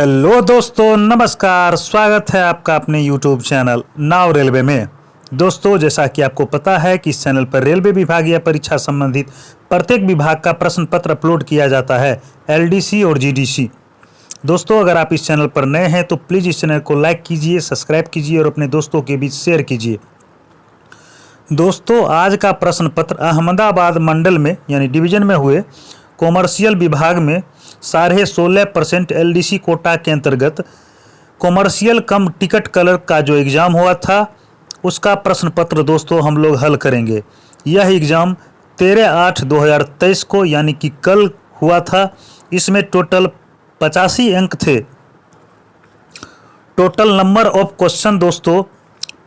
Hello दोस्तों, नमस्कार। स्वागत है आपका अपने यूट्यूब चैनल नाव रेलवे में। दोस्तों, जैसा कि आपको पता है कि इस चैनल पर रेलवे विभागीय परीक्षा संबंधित प्रत्येक विभाग का प्रश्न पत्र अपलोड किया जाता है, एलडीसी और जीडीसी। दोस्तों, अगर आप इस चैनल पर नए हैं तो प्लीज़ इस चैनल को लाइक कीजिए, सब्सक्राइब कीजिए और अपने दोस्तों के बीच शेयर कीजिए। दोस्तों, आज का प्रश्न पत्र अहमदाबाद मंडल में यानी डिवीजन में हुए कॉमर्शियल विभाग में 16.5% एलडीसी कोटा के अंतर्गत कॉमर्शियल कम टिकट क्लर्क का जो एग्ज़ाम हुआ था उसका प्रश्न पत्र दोस्तों हम लोग हल करेंगे। यह एग्ज़ाम 13/8/2023 को यानी कि कल हुआ था। इसमें टोटल 85 अंक थे। टोटल नंबर ऑफ क्वेश्चन दोस्तों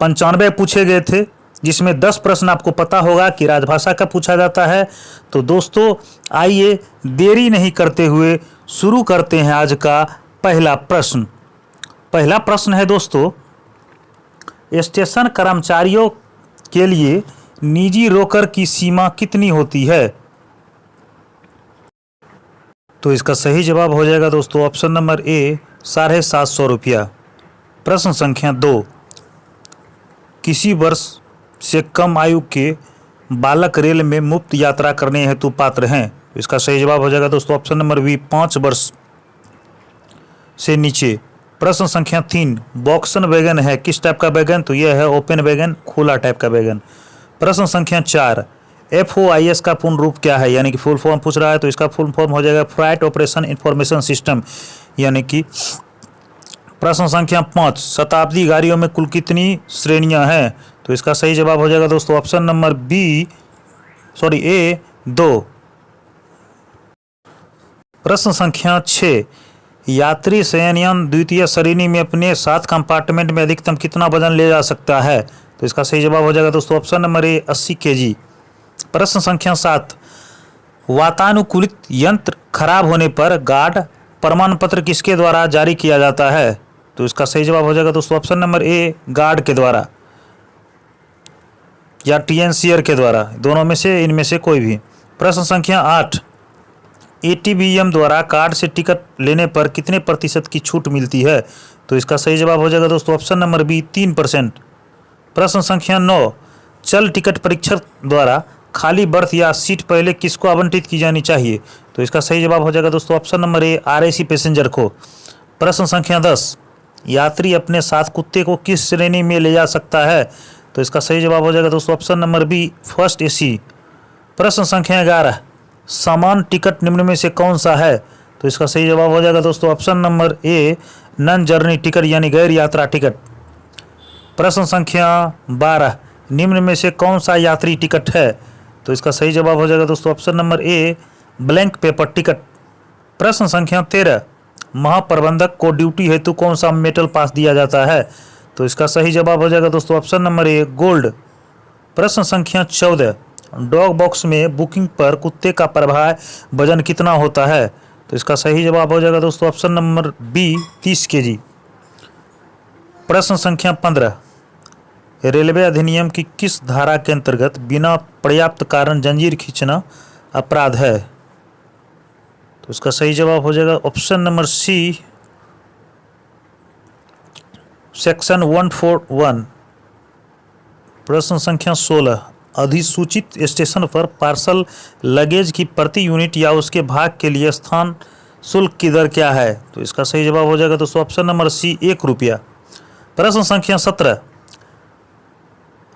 95 पूछे गए थे, जिसमें 10 प्रश्न आपको पता होगा कि राजभाषा का पूछा जाता है। तो दोस्तों, आइए देरी नहीं करते हुए शुरू करते हैं आज का पहला प्रश्न। पहला प्रश्न है दोस्तों, स्टेशन कर्मचारियों के लिए निजी रोकर की सीमा कितनी होती है? तो इसका सही जवाब हो जाएगा दोस्तों ऑप्शन नंबर ए 750 रुपया। प्रश्न संख्या 2, किसी वर्ष से कम आयु के बालक रेल में मुफ्त यात्रा करने हेतु पात्र हैं? तो इसका सही जवाब हो जाएगा दोस्तों ऑप्शन नंबर बी 5 वर्ष से नीचे। प्रश्न संख्या 3, बॉक्सन वैगन है किस टाइप का वैगन? तो यह है ओपन वैगन, खुला टाइप का वैगन। प्रश्न संख्या 4, FOIS का पूर्ण रूप क्या है? यानी कि फुल फॉर्म पूछ रहा है, तो इसका फुल फॉर्म हो जाएगा फ्राइट ऑपरेशन इंफॉर्मेशन सिस्टम। यानी कि प्रश्न संख्या 5, शताब्दी गाड़ियों में कुल कितनी श्रेणियां हैं? तो इसका सही जवाब हो जाएगा दोस्तों ऑप्शन नंबर ए 2। प्रश्न संख्या 6, यात्री शयनयान द्वितीय श्रेणी में अपने 7 कंपार्टमेंट में अधिकतम कितना वजन ले जा सकता है? तो इसका सही जवाब हो जाएगा दोस्तों ऑप्शन नंबर ए 80 kg। प्रश्न संख्या 7, वातानुकूलित यंत्र खराब होने पर गार्ड प्रमाण पत्र किसके द्वारा जारी किया जाता है? तो इसका सही जवाब हो जाएगा दोस्तों ऑप्शन नंबर ए गार्ड के द्वारा या TNCR के द्वारा, दोनों में से इनमें से कोई भी। प्रश्न संख्या 8, ATVM द्वारा कार्ड से टिकट लेने पर कितने प्रतिशत की छूट मिलती है? तो इसका सही जवाब हो जाएगा दोस्तों ऑप्शन नंबर बी 3%। प्रश्न संख्या 9, चल टिकट परीक्षक द्वारा खाली बर्थ या सीट पहले किसको आवंटित की जानी चाहिए? तो इसका सही जवाब हो जाएगा दोस्तों option number A RAC passenger को। प्रश्न संख्या 10, यात्री अपने साथ कुत्ते को किस श्रेणी में ले जा सकता है? तो इसका सही जवाब हो जाएगा दोस्तों option number B first AC। प्रश्न संख्या 11, समान टिकट निम्न में से कौन सा है? तो इसका सही जवाब हो जाएगा दोस्तों option number a non journey ticket यानी गैर यात्रा टिकट। प्रश्न संख्या 12, निम्न में से कौन सा यात्री टिकट है? तो इसका सही जवाब हो जाएगा दोस्तों option number a blank paper ticket. प्रश्न संख्या 13, महाप्रबंधक को ड्यूटी हेतु कौन सा मेटल पास दिया जाता है? तो इसका सही जवाब हो जाएगा दोस्तों ऑप्शन नंबर ए गोल्ड। प्रश्न संख्या 14, डॉग बॉक्स में बुकिंग पर कुत्ते का प्रभावी वजन कितना होता है? तो इसका सही जवाब हो जाएगा दोस्तों ऑप्शन नंबर बी 30 kg। प्रश्न संख्या 15, रेलवे अधिनियम की किस धारा के अंतर्गत बिना पर्याप्त कारण जंजीर खींचना अपराध है? तो इसका सही जवाब हो जाएगा ऑप्शन नंबर सी सेक्शन 141। प्रश्न संख्या 16, अधिसूचित स्टेशन पर पार्सल लगेज की प्रति यूनिट या उसके भाग के लिए स्थान शुल्क की दर क्या है? तो इसका सही जवाब हो जाएगा दोस्तों ऑप्शन नंबर सी 1 रुपया। प्रश्न संख्या 17,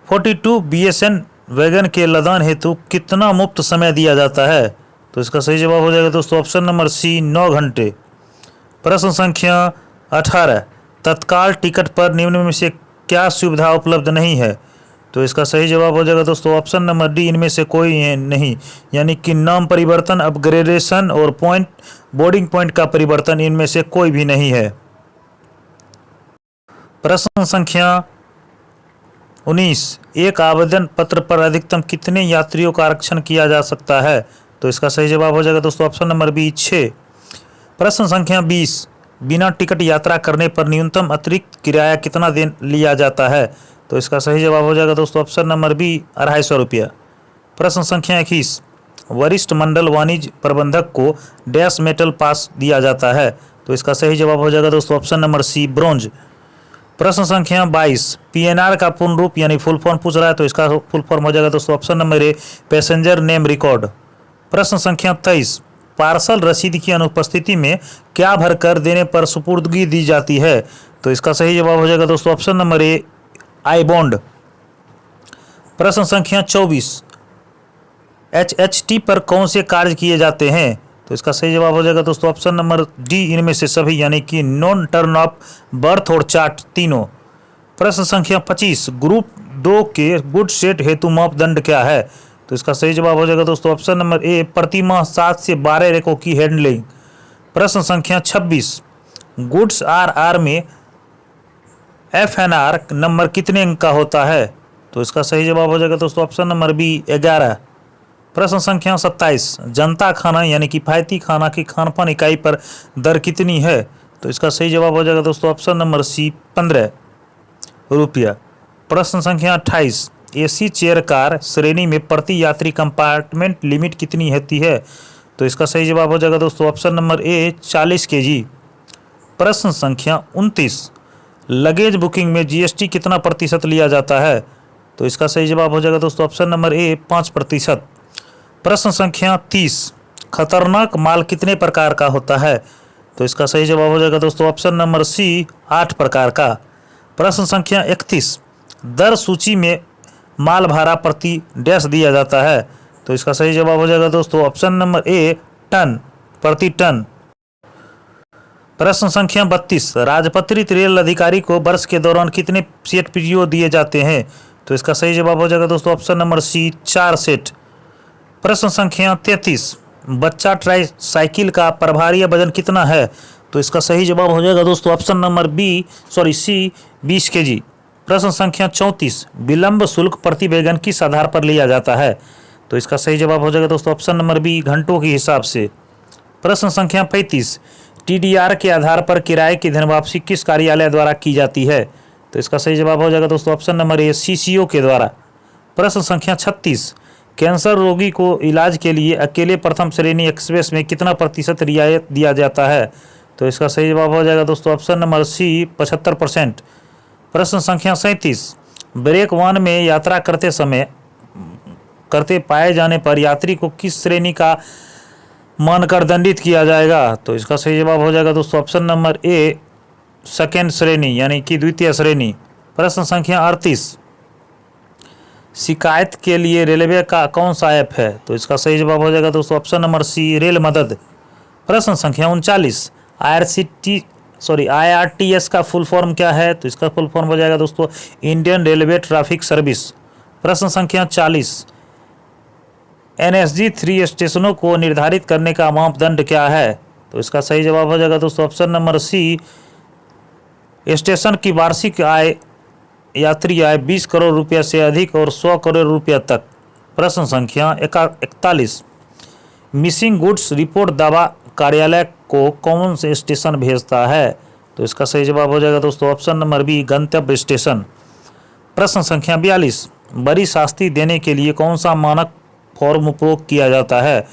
42 BSN वैगन के लदान हेतु कितना मुफ्त समय दिया जाता है? तो इसका सही जवाब हो जाएगा दोस्तों ऑप्शन नंबर सी 9 घंटे। प्रश्न संख्या 18, तत्काल टिकट पर निम्न में से क्या सुविधा उपलब्ध नहीं है? तो इसका सही जवाब हो जाएगा दोस्तों ऑप्शन नंबर डी इनमें से कोई नहीं। यानी कि नाम परिवर्तन, अपग्रेडेशन और बोर्डिंग पॉइंट का परिवर्तन इनमें से कोई भी नहीं है। प्रश्न संख्या 19, एक आवेदन पत्र पर अधिकतम कितने यात्रियों का आरक्षण किया जा सकता है? तो इसका सही जवाब हो जाएगा दोस्तों ऑप्शन नंबर बी 6। प्रश्न संख्या 20, बिना टिकट यात्रा करने पर न्यूनतम अतिरिक्त किराया कितना लिया जाता है? तो इसका सही जवाब हो जाएगा दोस्तों ऑप्शन नंबर बी 250 रुपया। प्रश्न संख्या 21, वरिष्ठ मंडल वाणिज्य प्रबंधक को डैश मेटल पास दिया जाता है? तो इसका सही जवाब हो जाएगा दोस्तों ऑप्शन नंबर सी ब्रोंज। प्रश्न संख्या 22, पीएनआर का पूर्ण रूप यानी फुल फॉर्म पूछ रहा है, तो इसका फुल फॉर्म हो जाएगा दोस्तों option number a passenger name record. प्रश्न संख्या 23, पार्सल रसीद की अनुपस्थिति में क्या भरकर देने पर सुपुर्दगी दी जाती है, तो इसका सही जवाब हो जाएगा दोस्तों option number A I bond. प्रश्न संख्या 24, HHT पर कौन से कार्य किए जाते हैं, तो इसका सही जवाब हो जाएगा दोस्तों ऑप्शन नंबर डी इनमें से सभी, यानी कि नॉन टर्न ऑफ बर्थ और चार्ट तीनों। प्रश्न संख्या 25, ग्रुप 2 के गुड सेट हेतु मापदंड क्या है, तो इसका सही जवाब हो जाएगा दोस्तों ऑप्शन नंबर ए प्रति माह 7 से 12 रेकों की हैंडलिंग। प्रश्न संख्या 26, गुड्स RR में FNR नंबर कितने अंक का होता है, तो इसका सही जवाब हो जाएगा दोस्तों ऑप्शन नंबर बी 11। प्रश्न संख्या 27, जनता खाना यानी किफायती खाना की खानपान इकाई पर दर कितनी है, तो इसका सही जवाब हो जाएगा दोस्तों ऑप्शन नंबर सी 15 रुपया। प्रश्न संख्या 28, AC चेयर कार श्रेणी में प्रति यात्री कंपार्टमेंट लिमिट कितनी होती है, तो इसका सही जवाब हो जाएगा दोस्तों ऑप्शन नंबर ए 40 kg। प्रश्न संख्या 29, लगेज बुकिंग में GST कितना प्रतिशत लिया जाता है, तो इसका सही जवाब हो जाएगा दोस्तों ऑप्शन नंबर ए 5%। प्रश्न संख्या 30, खतरनाक माल कितने प्रकार का होता है, तो इसका सही जवाब हो जाएगा दोस्तों ऑप्शन नंबर सी 8 प्रकार का। प्रश्न संख्या 31, दर सूची में माल भाड़ा प्रति डैश दिया जाता है, तो इसका सही जवाब हो जाएगा दोस्तों ऑप्शन नंबर ए टन प्रति टन। प्रश्न संख्या 32, राजपत्रित रेल अधिकारी को वर्ष के दौरान कितने सेट PTO दिए जाते हैं, तो इसका सही जवाब हो जाएगा दोस्तों ऑप्शन नंबर सी 4 सेट। प्रश्न संख्या 33, बच्चा ट्राई साइकिल का प्रभारी वजन कितना है, तो इसका सही जवाब हो जाएगा दोस्तों ऑप्शन नंबर सी 20 kg। प्रश्न संख्या 34, विलंब शुल्क प्रति वैगन किस आधार पर लिया जाता है, तो इसका सही जवाब हो जाएगा दोस्तों ऑप्शन नंबर बी घंटों के हिसाब से। प्रश्न संख्या 35, TDR के आधार पर किराए की धन वापसी किस कार्यालय द्वारा की जाती है, तो इसका सही जवाब हो जाएगा दोस्तों ऑप्शन नंबर ए CCO के द्वारा। प्रश्न संख्या 36, कैंसर रोगी को इलाज के लिए अकेले प्रथम श्रेणी एक्सप्रेस में कितना प्रतिशत रियायत दिया जाता है, तो इसका सही जवाब हो जाएगा दोस्तों ऑप्शन नंबर सी 75%। प्रश्न संख्या 37, ब्रेक वन में यात्रा करते पाए जाने पर यात्री को किस श्रेणी का मानकर दंडित किया जाएगा, तो इसका सही जवाब हो जाएगा दोस्तों ऑप्शन नंबर ए सेकेंड श्रेणी यानी कि द्वितीय श्रेणी। प्रश्न संख्या 38, शिकायत के लिए रेलवे का कौन सा ऐप है, तो इसका सही जवाब हो जाएगा दोस्तों ऑप्शन नंबर सी रेल मदद। प्रश्न संख्या 39, IRTS का फुल फॉर्म क्या है, तो इसका फुल फॉर्म हो जाएगा दोस्तों इंडियन रेलवे ट्रैफिक सर्विस। प्रश्न संख्या 40, NSG 3 स्टेशनों को निर्धारित करने का मापदंड क्या है, तो इसका सही जवाब हो जाएगा दोस्तों ऑप्शन नंबर सी स्टेशन की वार्षिक आय यात्री आय 20 करोड़ रुपया से अधिक और 100 करोड़ रुपया तक। प्रश्न संख्या 41, मिसिंग गुड्स रिपोर्ट दावा कार्यालय को कौन से स्टेशन भेजता है, तो इसका सही जवाब हो जाएगा दोस्तों ऑप्शन नंबर बी गंतव्य स्टेशन। प्रश्न संख्या 42, बड़ी शास्ति देने के लिए कौन सा मानक फॉर्म उपयोग किया जाता है,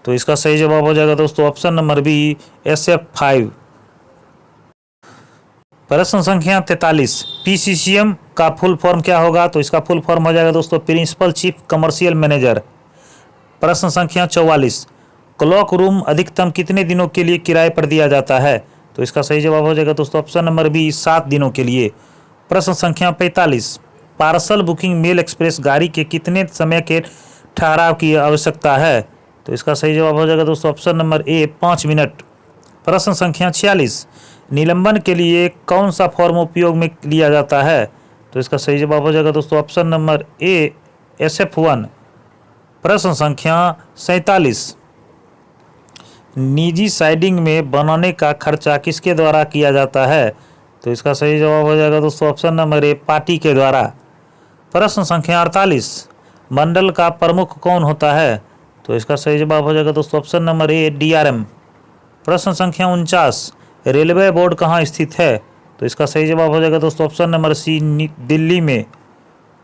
तो इसका सही जवाब हो जाएगा दोस्तों ऑप्शन नंबर बी SF5। प्रश्न संख्या 43, PCCM का फुल फॉर्म क्या होगा, तो इसका फुल फॉर्म हो जाएगा दोस्तों प्रिंसिपल चीफ कमर्शियल मैनेजर। प्रश्न संख्या 44, क्लॉक रूम अधिकतम कितने दिनों के लिए किराए पर दिया जाता है, तो इसका सही जवाब हो जाएगा दोस्तों ऑप्शन नंबर बी 7 दिनों के लिए। प्रश्न संख्या 45, पार्सल बुकिंग मेल एक्सप्रेस गाड़ी के कितने समय के ठहराव की आवश्यकता है, तो इसका सही जवाब हो जाएगा दोस्तों ऑप्शन नंबर ए 5 मिनट। प्रश्न संख्या 46, निलंबन के लिए कौन सा फॉर्म उपयोग में लिया जाता है, तो इसका सही जवाब हो जाएगा दोस्तों ऑप्शन नंबर ए SF1। प्रश्न संख्या 47, निजी साइडिंग में बनाने का खर्चा किसके द्वारा किया जाता है, तो इसका सही जवाब हो जाएगा दोस्तों ऑप्शन नंबर ए पार्टी के द्वारा। प्रश्न संख्या 48, मंडल का प्रमुख कौन होता है, तो इसका सही जवाब हो जाएगा दोस्तों ऑप्शन नंबर ए DRM। प्रश्न संख्या 49, रेलवे बोर्ड कहाँ स्थित है, तो इसका सही जवाब हो जाएगा दोस्तों ऑप्शन नंबर सी दिल्ली में।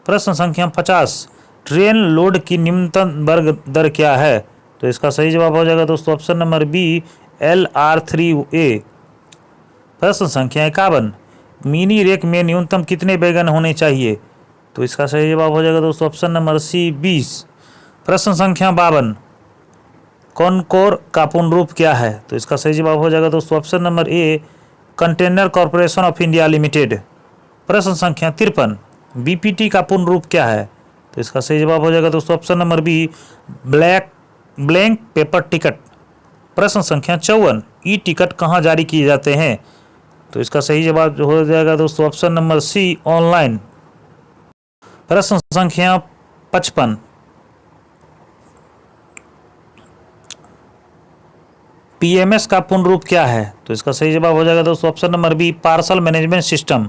प्रश्न संख्या 50, ट्रेन लोड की न्यूनतम वर्ग दर क्या है, तो इसका सही जवाब हो जाएगा दोस्तों ऑप्शन नंबर बी LR3A। प्रश्न संख्या 51, मिनी रेक में न्यूनतम कितने बैगन होने चाहिए? तो इसका सही जवाब हो जाएगा दोस्तों ऑप्शन नंबर सी 20। प्रश्न संख्या 52, कॉनकोर का पूर्ण रूप क्या है? तो इसका सही जवाब हो जाएगा दोस्तों option number a container corporation of India limited. प्रश्न संख्या 53, बीपीटी का पूर्ण रूप क्या है? तो इसका सही जवाब हो जाएगा दोस्तों option number B blank paper ticket. प्रश्न संख्या 54, ई टिकट कहाँ जारी किए जाते हैं? तो इसका सही जवाब हो जाएगा दोस्तों ऑप्शन नंबर सी ऑनलाइन। प्रश्न संख्या 55, पीएमएस का पूर्ण रूप क्या है? तो इसका सही जवाब हो जाएगा दोस्तों option number B parcel management system.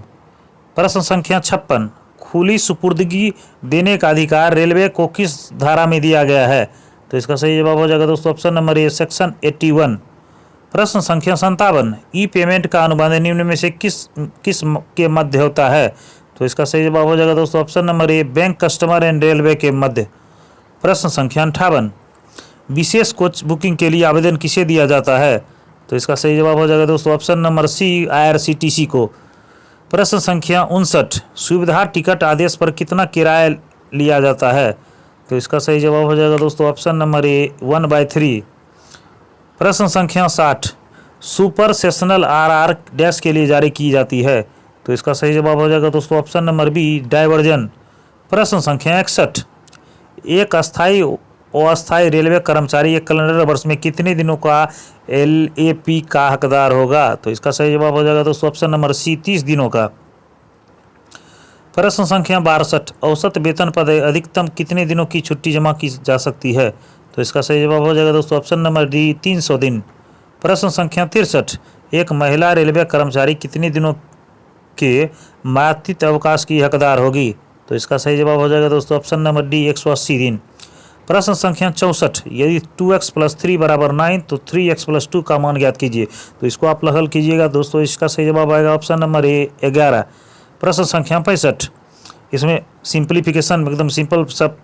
प्रश्न संख्या 56, खुली सुपुर्दगी देने का अधिकार रेलवे को किस धारा में दिया गया है? तो इसका सही जवाब हो जाएगा दोस्तों ऑप्शन नंबर ए सेक्शन 81। प्रश्न संख्या 57, ई पेमेंट का अनुबंध निम्न में से किस के मध्य होता है? तो इसका सही जवाब हो जाएगा दोस्तों option number A bank customer and railway के मध्य। प्रश्न संख्या 58, विशेष कोच बुकिंग के लिए आवेदन किसे दिया जाता है? तो इसका सही जवाब हो जाएगा दोस्तों ऑप्शन नंबर सी IRCTC को। प्रश्न संख्या 59, सुविधा टिकट आदेश पर कितना किराया लिया जाता है? तो इसका सही जवाब हो जाएगा दोस्तों ऑप्शन नंबर ए 1/3। प्रश्न संख्या 60, सुपर सेशनल RR डैश के लिए जारी की जाती है? तो इसका सही जवाब हो जाएगा दोस्तों ऑप्शन नंबर बी डाइवर्जन। प्रश्न संख्या 61, एक अस्थायी और अस्थायी रेलवे कर्मचारी एक कैलेंडर वर्ष में कितने दिनों का LAP का हकदार होगा? तो इसका सही जवाब हो जाएगा दोस्तों ऑप्शन नंबर सी 30 दिनों का। प्रश्न संख्या 62, औसत वेतन पर अधिकतम कितने दिनों की छुट्टी जमा की जा सकती है? तो इसका सही जवाब हो जाएगा दोस्तों ऑप्शन नंबर डी 300 दिन। प्रश्न संख्या 63, एक महिला रेलवे कर्मचारी कितने दिनों के मातृत्व अवकाश की हकदार होगी? तो इसका सही जवाब हो जाएगा दोस्तों ऑप्शन नंबर डी 180 दिन। प्रश्न संख्या 64, यदि 2x + 3 = 9 तो 3x + 2 का मान ज्ञात कीजिए। तो इसको आप हल कीजिएगा दोस्तों, इसका सही जवाब आएगा ऑप्शन नंबर ए 11। प्रश्न संख्या 65, इसमें सिंप्लीफिकेशन एकदम सिंपल सब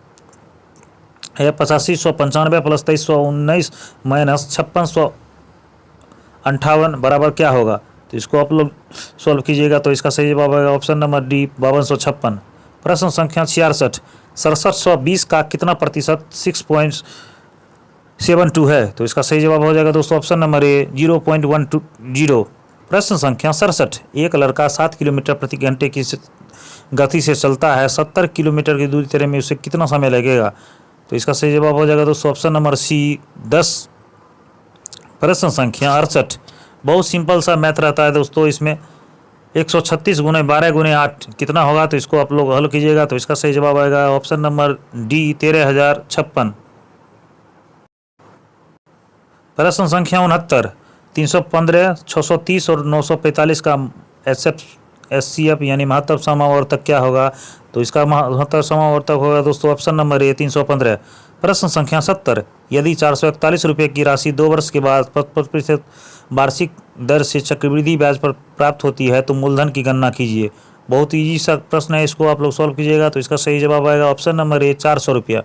है। 8595 + 2319 - 5658 बराबर क्या होगा? तो इसको आप लोग सॉल्व कीजिएगा। तो इसका सही जवाब आएगा ऑप्शन नंबर डी 5256। प्रश्न संख्या 66, 6720 का कितना प्रतिशत 6.72 है? तो इसका सही जवाब हो जाएगा दोस्तों ऑप्शन नंबर ए 0.120। प्रश्न संख्या 67, एक लड़का 7 किलोमीटर प्रति घंटे की गति से चलता है, 70 किलोमीटर की दूरी तय में उसे कितना समय लगेगा? तो इसका सही जवाब हो जाएगा दोस्तों ऑप्शन नंबर सी 10। प्रश्न संख्या 68, बहुत सिंपल सा मैथ रहता है दोस्तों। इसमें 136 × 12 × 8 कितना होगा? तो इसको आप लोग हल कीजिएगा। तो इसका सही जवाब आएगा ऑप्शन नंबर डी 13056। प्रश्न संख्या 69, 315, 630 और 945 का SCF यानी महत्तम समावर्तक क्या होगा? तो इसका महत्तम समावर्तक होगा दोस्तों ऑप्शन नंबर ए 315। प्रश्न संख्या 70, यदि 441 रुपये की राशि 2 वर्ष के बाद 55% वार्षिक दर से चक्रवृद्धि ब्याज पर प्राप्त होती है तो मूलधन की गणना कीजिए। बहुत ईजी सा प्रश्न है, इसको आप लोग सॉल्व कीजिएगा। तो इसका सही जवाब आएगा ऑप्शन नंबर ए 400 रुपया।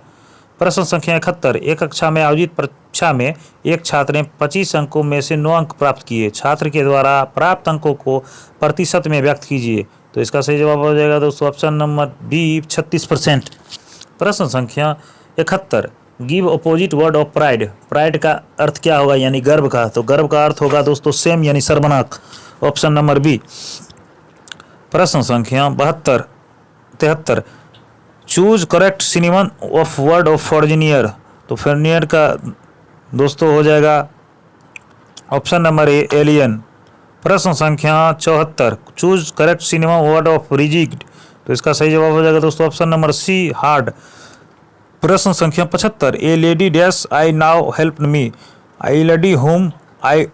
प्रश्न संख्या 71, एक कक्षा में आयोजित परीक्षा में एक छात्र ने 25 अंकों में से 9 अंक प्राप्त किए। छात्र के द्वारा प्राप्त अंकों को प्रतिशत में व्यक्त कीजिए। तो इसका सही जवाब हो जाएगा दोस्तों ऑप्शन नंबर बी 36%। प्रश्न संख्या 71, give opposite word of pride. Pride का अर्थ क्या होगा यानी गर्व का? तो गर्व का अर्थ होगा दोस्तों सेम यानी शर्मनाक, ऑप्शन नंबर बी। प्रश्न संख्या 73, choose correct synonym of word of foreigner. तो फॉर्जिनियर का दोस्तों हो जाएगा ऑप्शन नंबर ए एलियन। प्रश्न संख्या 74, choose correct synonym word of rigid. तो इसका सही जवाब हो जाएगा दोस्तों ऑप्शन नंबर सी हार्ड। प्रश्न संख्या 75, a lady dash I now help me. I lady home I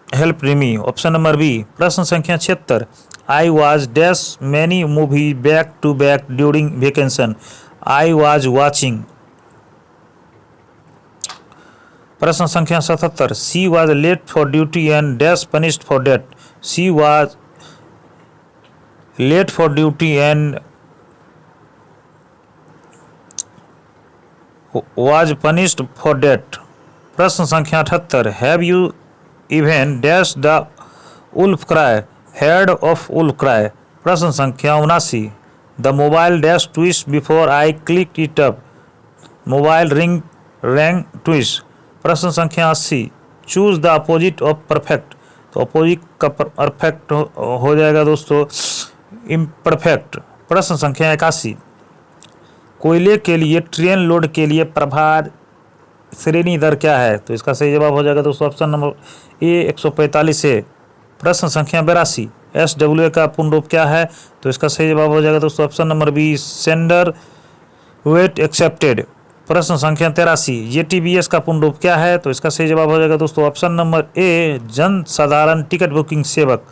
help me, option number B. प्रश्न संख्या 76, I was dash many movie back to back during vacation. I was watching. प्रश्न संख्या 77, she was late for duty and dash punished for that. She was late for duty and was punished for that। प्रश्न संख्या 78, have you even dash the wolf cry, head of wolf cry. प्रश्न संख्या 79, the mobile dash twist before I click it up, mobile ring rang twist. प्रश्न संख्या 80, choose the opposite of perfect, तो opposite का perfect हो जाएगा दोस्तों imperfect. प्रश्न संख्या 81, कोयले के लिए ट्रेन लोड के लिए प्रभार श्रेणी दर क्या है, तो इसका सही जवाब हो जाएगा दोस्तों ऑप्शन नंबर ए 145 है। प्रश्न संख्या 82, SWA का पूर्ण रूप क्या है, तो इसका सही जवाब हो जाएगा दोस्तों option number B sender wait accepted. प्रश्न संख्या 83, JTBS का पूर्ण रूप क्या है, तो इसका सही जवाब हो जाएगा दोस्तों ऑप्शन नंबर ए जन साधारण टिकट बुकिंग सेवक।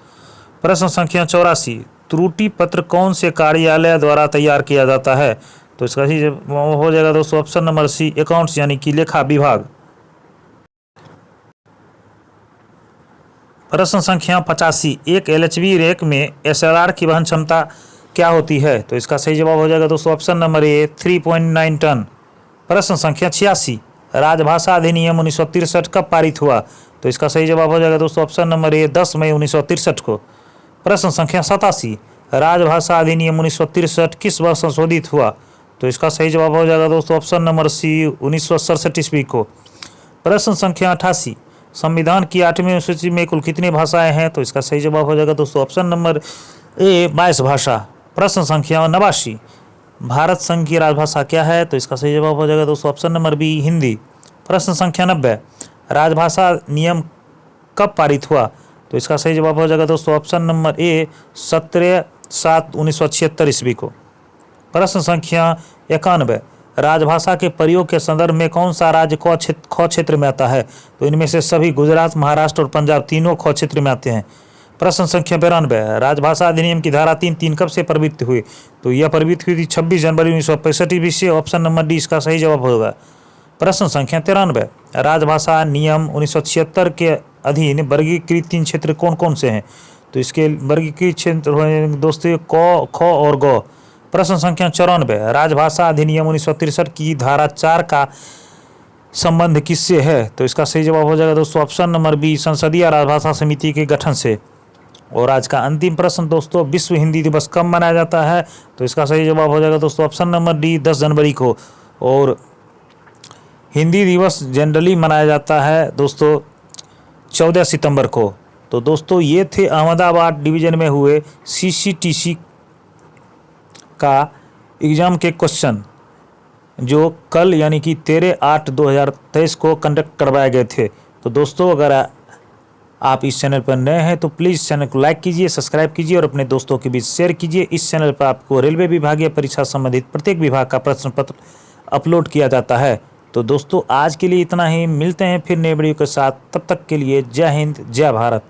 प्रश्न संख्या 84, त्रुटि पत्र कौन से कार्यालय द्वारा तैयार किया जाता है, तो इसका सही जवाब हो जाएगा दोस्तों ऑप्शन नंबर सी अकाउंट्स यानी कि लेखा विभाग। प्रश्न संख्या 85, एक LHV रैक में SLR की वहन क्षमता क्या होती है, तो इसका सही जवाब हो जाएगा दोस्तों ऑप्शन नंबर ए 3.9 टन। प्रश्न संख्या 86, राजभाषा अधिनियम 1963 कब पारित हुआ, तो इसका सही जवाब हो जाएगा दोस्तों ऑप्शन नंबर ए 10 मई 1963 को। प्रश्न संख्या 87, राजभाषा अधिनियम 1963 किस वर्ष संशोधित हुआ, तो इसका सही जवाब हो जाएगा दोस्तों ऑप्शन नंबर सी 1967 ईस्वी को। प्रश्न संख्या 88, संविधान की 8वीं अनुसूची में कुल कितनी भाषाएं हैं, तो इसका सही जवाब हो जाएगा दोस्तों ऑप्शन नंबर ए 22 भाषा। प्रश्न संख्या 89, भारत संघ की राजभाषा क्या है, तो इसका सही जवाब हो जाएगा दोस्तों ऑप्शन नंबर बी हिंदी। प्रश्न संख्या 90, राजभाषा नियम कब पारित हुआ, तो इसका सही जवाब हो जाएगा दोस्तों ऑप्शन नंबर ए 17/7/1976 ईस्वी को। प्रश्न संख्या 91, राजभाषा के प्रयोग के संदर्भ में कौन सा राज्य ख क्षेत्र में आता है, तो इनमें से सभी गुजरात, महाराष्ट्र और पंजाब तीनों ख क्षेत्र में आते हैं। प्रश्न संख्या 92, राजभाषा अधिनियम की धारा 3(3) कब से प्रवृत्त हुई, तो यह प्रवृत्त हुई थी 26 जनवरी 1965 ईस्वी से। ऑप्शन नंबर डी इसका सही जवाब होगा। प्रश्न संख्या 93, राजभाषा नियम 1976 के अधीन वर्गीकृत 3 क्षेत्र कौन कौन से हैं, तो इसके वर्गीकृत क्षेत्र दोस्तों क, ख और ग। प्रश्न संख्या 94, राजभाषा अधिनियम 1963 की धारा 4 का संबंध किससे है, तो इसका सही जवाब हो जाएगा दोस्तों ऑप्शन नंबर बी संसदीय राजभाषा समिति के गठन से। और आज का अंतिम प्रश्न दोस्तों, विश्व हिंदी दिवस कब मनाया जाता है, तो इसका सही जवाब हो जाएगा दोस्तों ऑप्शन नंबर डी 10 जनवरी को। और हिंदी दिवस जनरली मनाया जाता है दोस्तों 14 सितंबर को। तो दोस्तों ये थे अहमदाबाद डिवीज़न में हुए CCTC का एग्ज़ाम के क्वेश्चन जो कल यानी कि 13/8/2023 को कंडक्ट करवाए गए थे। तो दोस्तों अगर आप इस चैनल पर नए हैं तो प्लीज़ चैनल को लाइक कीजिए, सब्सक्राइब कीजिए और अपने दोस्तों के बीच शेयर कीजिए। इस चैनल पर आपको रेलवे विभागीय परीक्षा संबंधित प्रत्येक विभाग का प्रश्न पत्र अपलोड किया जाता है। तो दोस्तों आज के लिए इतना ही, मिलते हैं फिर नए वीडियो के साथ। तब तक के लिए जय हिंद, जय भारत।